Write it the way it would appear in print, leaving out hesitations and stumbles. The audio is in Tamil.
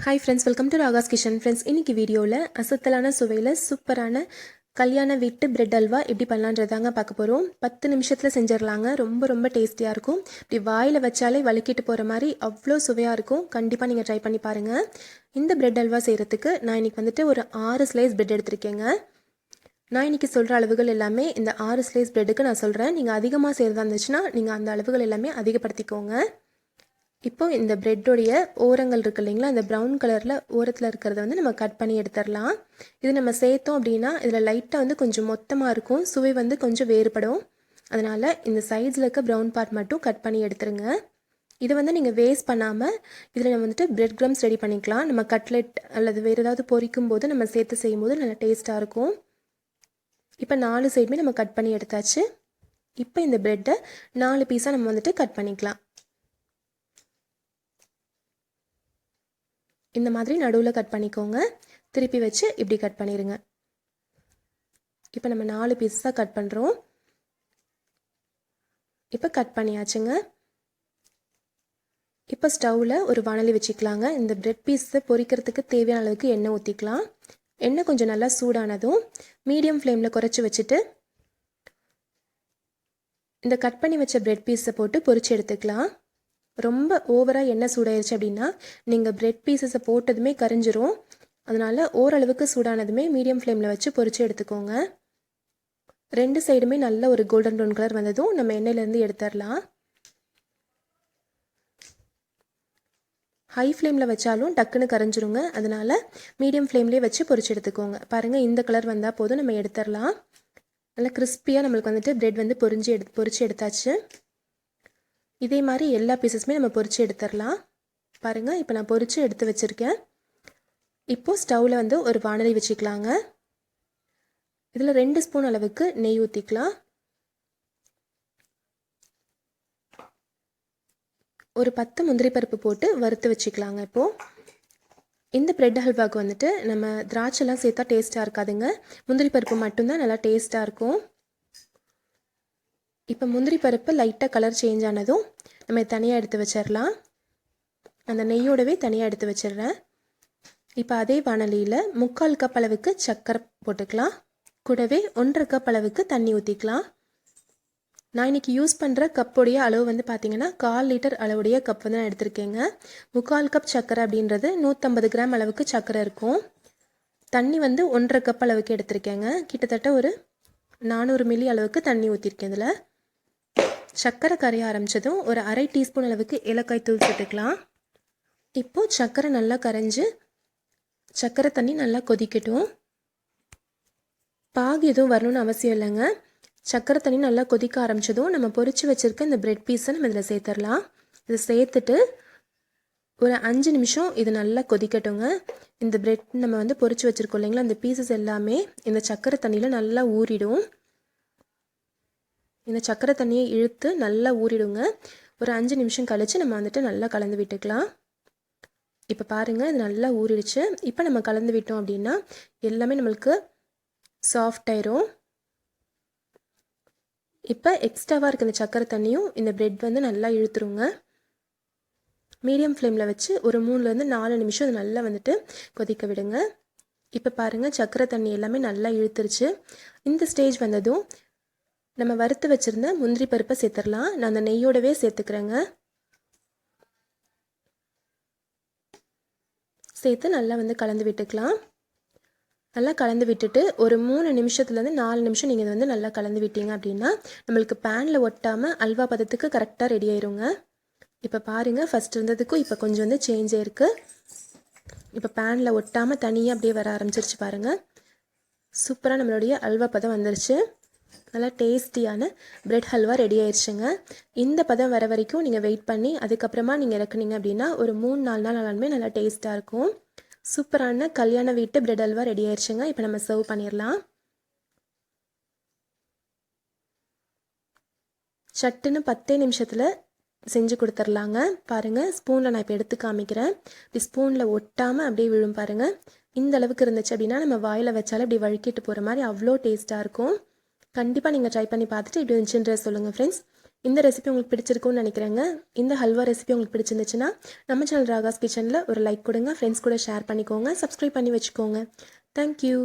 Hi friends, welcome to Raga's Kitchen. Friends, இன்னைக்கு வீடியோவில் அசத்தலான சுவையில் சூப்பரான கல்யாண வீட்டு பிரெட் அல்வா எப்படி பண்ணலான்றதாங்க பார்க்க போகிறோம். 10 நிமிஷத்தில் செஞ்சிடலாங்க. ரொம்ப டேஸ்டியாக இருக்கும். இப்படி வாயில் வச்சாலே வலிக்கிட்டு போகிற மாதிரி அவ்வளோ சுவையாக இருக்கும். கண்டிப்பாக நீங்கள் ட்ரை பண்ணி பாருங்கள். இந்த பிரெட் அல்வா செய்கிறதுக்கு நான் இன்றைக்கி வந்துட்டு ஒரு 6 ஸ்லைஸ் பிரெட் எடுத்திருக்கேங்க. நான் இன்றைக்கி சொல்கிற அளவுகள் எல்லாமே இந்த 6 ஸ்லைஸ் பிரெட்டுக்கு நான் சொல்கிறேன். நீங்கள் அதிகமாக செய்கிறதா இருந்துச்சுன்னா நீங்கள் அந்த அளவுகள் எல்லாமே அதிகப்படுத்திக்கோங்க. இப்போ இந்த பிரெட்டோடைய ஓரங்கள் இருக்குது இல்லைங்களா, இந்த ப்ரௌன் கலரில் ஓரத்தில் இருக்கிறத வந்து நம்ம கட் பண்ணி எடுத்துடலாம். இது நம்ம சேர்த்தோம் அப்படின்னா இதில் லைட்டாக வந்து கொஞ்சம் மொத்தமாக இருக்கும், சுவை வந்து கொஞ்சம் வேறுபடும். அதனால் இந்த சைட்ஸில் இருக்க ப்ரௌன் பார்ட் மட்டும் கட் பண்ணி எடுத்துருங்க. இதை வந்து நீங்கள் வேஸ்ட் பண்ணாமல் இதில் நம்ம வந்துட்டு பிரெட் க்ரம்ஸ் ரெடி பண்ணிக்கலாம். நம்ம கட்லெட் அல்லது வேறு ஏதாவது பொரிக்கும் போது நம்ம சேர்த்து செய்யும்போது நல்லா டேஸ்ட்டாக இருக்கும். இப்போ 4 சைடுமே நம்ம கட் பண்ணி எடுத்தாச்சு. இப்போ இந்த பிரெட்டை 4 பீஸாக நம்ம வந்துட்டு கட் பண்ணிக்கலாம். இந்த மாதிரி நடுவில் கட் பண்ணிக்கோங்க. திருப்பி வச்சு இப்படி கட் பண்ணிடுங்க. இப்போ நம்ம 4 பீஸாக கட் பண்ணுறோம். இப்போ கட் பண்ணியாச்சுங்க. இப்போ ஸ்டவ்வில் ஒரு வாணலி வச்சுக்கலாங்க. இந்த பிரெட் பீஸை பொரிக்கிறதுக்கு தேவையான அளவுக்கு எண்ணெய் ஊற்றிக்கலாம். எண்ணெய் கொஞ்சம் நல்லா சூடானதும் மீடியம் ஃப்ளேமில் குறைச்சி வச்சுட்டு இந்த கட் பண்ணி வச்ச பிரெட் பீஸை போட்டு பொரிச்சு எடுத்துக்கலாம். ரொம்ப ஓவராக எண்ணெய் சூடாயிருச்சு அப்படின்னா நீங்கள் பிரெட் பீசஸை போட்டதுமே கரிஞ்சிரும். அதனால் ஓரளவுக்கு சூடானதுமே மீடியம் ஃப்ளேமில் வச்சு பொரிச்சு எடுத்துக்கோங்க. 2 சைடுமே நல்ல ஒரு கோல்டன் ப்ரௌன் கலர் வந்ததும் நம்ம எண்ணெயிலேருந்து எடுத்துடலாம். ஹை ஃப்ளேமில் வச்சாலும் டக்குன்னு கரைஞ்சிருங்க. அதனால் மீடியம் ஃப்ளேம்லேயே வச்சு பொரிச்சு எடுத்துக்கோங்க. பாருங்கள், இந்த கலர் வந்தால் போதும், நம்ம எடுத்துடலாம். நல்லா கிறிஸ்பியாக நம்மளுக்கு வந்துட்டு பிரெட் வந்து பொரிச்சு எடுத்தாச்சு. இதே மாதிரி எல்லா பீசஸுமே நம்ம பொரிச்சு எடுத்துடலாம். பாருங்கள், இப்போ நான் பொரிச்சு எடுத்து வச்சுருக்கேன். இப்போது ஸ்டவ்வில் வந்து ஒரு வாணலி வச்சுக்கலாங்க. இதில் 2 ஸ்பூன் அளவுக்கு நெய் ஊற்றிக்கலாம். ஒரு 10 முந்திரி பருப்பு போட்டு வறுத்து வச்சுக்கலாங்க. இப்போது இந்த பிரெட் ஹல்வாவுக்கு வந்துட்டு நம்ம திராட்சைலாம் சேர்த்தா டேஸ்ட்டாக இருக்காதுங்க. முந்திரி பருப்பு மட்டும்தான் நல்லா டேஸ்ட்டாக இருக்கும். இப்போ முந்திரி பருப்பு லைட்டாக கலர் சேஞ்ச் ஆனதும் நம்ம தனியாக எடுத்து வச்சிடலாம். அந்த நெய்யோடவே தனியாக எடுத்து வச்சிடுறேன். இப்போ அதே வாணலியில் 3/4 கப் அளவுக்கு சர்க்கரை போட்டுக்கலாம். கூடவே 1/2 கப் அளவுக்கு தண்ணி ஊற்றிக்கலாம். நான் இன்றைக்கி யூஸ் பண்ணுற கப்புடைய அளவு வந்து பார்த்திங்கன்னா 1/4 லிட்டர் அளவுடைய கப் வந்து நான் எடுத்திருக்கேங்க. 3/4 கப் சர்க்கரை அப்படின்றது 150 கிராம் அளவுக்கு சர்க்கரை இருக்கும். தண்ணி வந்து 1/2 கப் அளவுக்கு எடுத்திருக்கேங்க. கிட்டத்தட்ட ஒரு 400 மில்லி அளவுக்கு தண்ணி ஊற்றிருக்கேன். இதில் சர்க்கரை கரைய ஆரம்பித்ததும் ஒரு 1/2 டீஸ்பூன் அளவுக்கு ஏலக்காய் தூள் சேர்த்துக்கலாம். இப்போது சர்க்கரை நல்லா கரைஞ்சி சர்க்கரை தண்ணி நல்லா கொதிக்கட்டும். பாகு எதுவும் வரணும்னு அவசியம் இல்லைங்க. சர்க்கரை தண்ணி நல்லா கொதிக்க ஆரம்பித்ததும் நம்ம பொரிச்சு வச்சுருக்க இந்த பிரெட் பீஸை நம்ம இதில் சேர்த்துடலாம். இதை சேர்த்துட்டு ஒரு 5 நிமிஷம் இது நல்லா கொதிக்கட்டுங்க. இந்த பிரெட் நம்ம வந்து பொரிச்சு வச்சுருக்கோம் இல்லைங்களா, அந்த பீசஸ் எல்லாமே இந்த சர்க்கரை தண்ணியில் நல்லா ஊறிடும். இந்த சர்க்கரை தண்ணியை இழுத்து நல்லா ஊறிடுங்க. ஒரு 5 நிமிஷம் கழித்து நம்ம வந்துட்டு நல்லா கலந்து விட்டுக்கலாம். இப்போ பாருங்கள், இது நல்லா ஊறிடுச்சு. இப்போ நம்ம கலந்து விட்டோம் அப்படின்னா எல்லாமே நம்மளுக்கு சாஃப்ட் ஆயிரும். இப்போ எக்ஸ்ட்ராவாக இருக்க இந்த சர்க்கரை தண்ணியும் இந்த பிரெட் வந்து நல்லா இழுத்துருங்க. மீடியம் ஃப்ளேமில் வச்சு ஒரு 3லேருந்து 4 நிமிஷம் இது நல்லா வந்துட்டு கொதிக்க விடுங்க. இப்போ பாருங்கள், சர்க்கரை தண்ணி எல்லாமே நல்லா இழுத்துருச்சு. இந்த ஸ்டேஜ் வந்ததும் நம்ம வறுத்து வச்சுருந்த முந்திரி பருப்பை சேர்த்துடலாம். நான் அந்த நெய்யோடவே சேர்த்துக்கிறேங்க. சேர்த்து நல்லா வந்து கலந்து விட்டுக்கலாம். நல்லா கலந்து விட்டுட்டு ஒரு 3 நிமிஷத்துலேருந்து 4 நிமிஷம் நீங்கள் இதை வந்து நல்லா கலந்து விட்டீங்க அப்படின்னா நம்மளுக்கு பேனில் ஒட்டாமல் அல்வா பதத்துக்கு கரெக்டாக ரெடி ஆயிருங்க. இப்போ பாருங்கள், ஃபஸ்ட் இருந்ததுக்கும் இப்போ கொஞ்சம் வந்து சேஞ்ச் ஆயிருக்கு. இப்போ பேனில் ஒட்டாமல் தனியாக அப்படியே வர ஆரம்பிச்சிருச்சு பாருங்கள். சூப்பராக நம்மளுடைய அல்வா பதம் வந்துருச்சு. நல்லா டேஸ்டியான பிரெட் ஹல்வா ரெடி ஆயிடுச்சுங்க. இந்த பதம் வர வரைக்கும் நீங்கள் வெயிட் பண்ணி அதுக்கப்புறமா நீங்கள் இறக்குனீங்க அப்படின்னா ஒரு 3-4 நாள் ஆனாலுமே நல்லா டேஸ்ட்டாக இருக்கும். சூப்பரான கல்யாண வீட்டு பிரெட் ஹல்வா ரெடி ஆயிடுச்சுங்க. இப்போ நம்ம சர்வ் பண்ணிடலாம். சட்டுன்னு 10 நிமிஷத்தில் செஞ்சு கொடுத்துர்லாங்க. பாருங்கள், ஸ்பூனில் நான் இப்போ எடுத்து காமிக்கிறேன். இப்படி ஸ்பூனில் ஒட்டாமல் அப்படியே விழும் பாருங்கள். இந்த அளவுக்கு இருந்துச்சு அப்படின்னா நம்ம வாயில் வச்சாலும் இப்படி வழுக்கிட்டு போகிற மாதிரி அவ்வளோ டேஸ்ட்டாக இருக்கும். கண்டிப்பாக நீங்கள் ட்ரை பண்ணி பார்த்துட்டு இப்படி இருந்துச்சுன்ற சொல்லுங்கள் ஃப்ரெண்ட்ஸ். இந்த ரெசிபி உங்களுக்கு பிடிச்சிருக்கும்னு நினைக்கிறேங்க. இந்த ஹல்வா ரெசிபி உங்களுக்கு பிடிச்சிருந்துச்சுன்னா நம்ம சேனல் ராகாஸ் கிச்சனில் ஒரு லைக் கொடுங்க, ஃப்ரெண்ட்ஸ் கூட ஷேர் பண்ணிக்கோங்க, சப்ஸ்கிரைப் பண்ணி வச்சுக்கோங்க. தேங்க்யூ.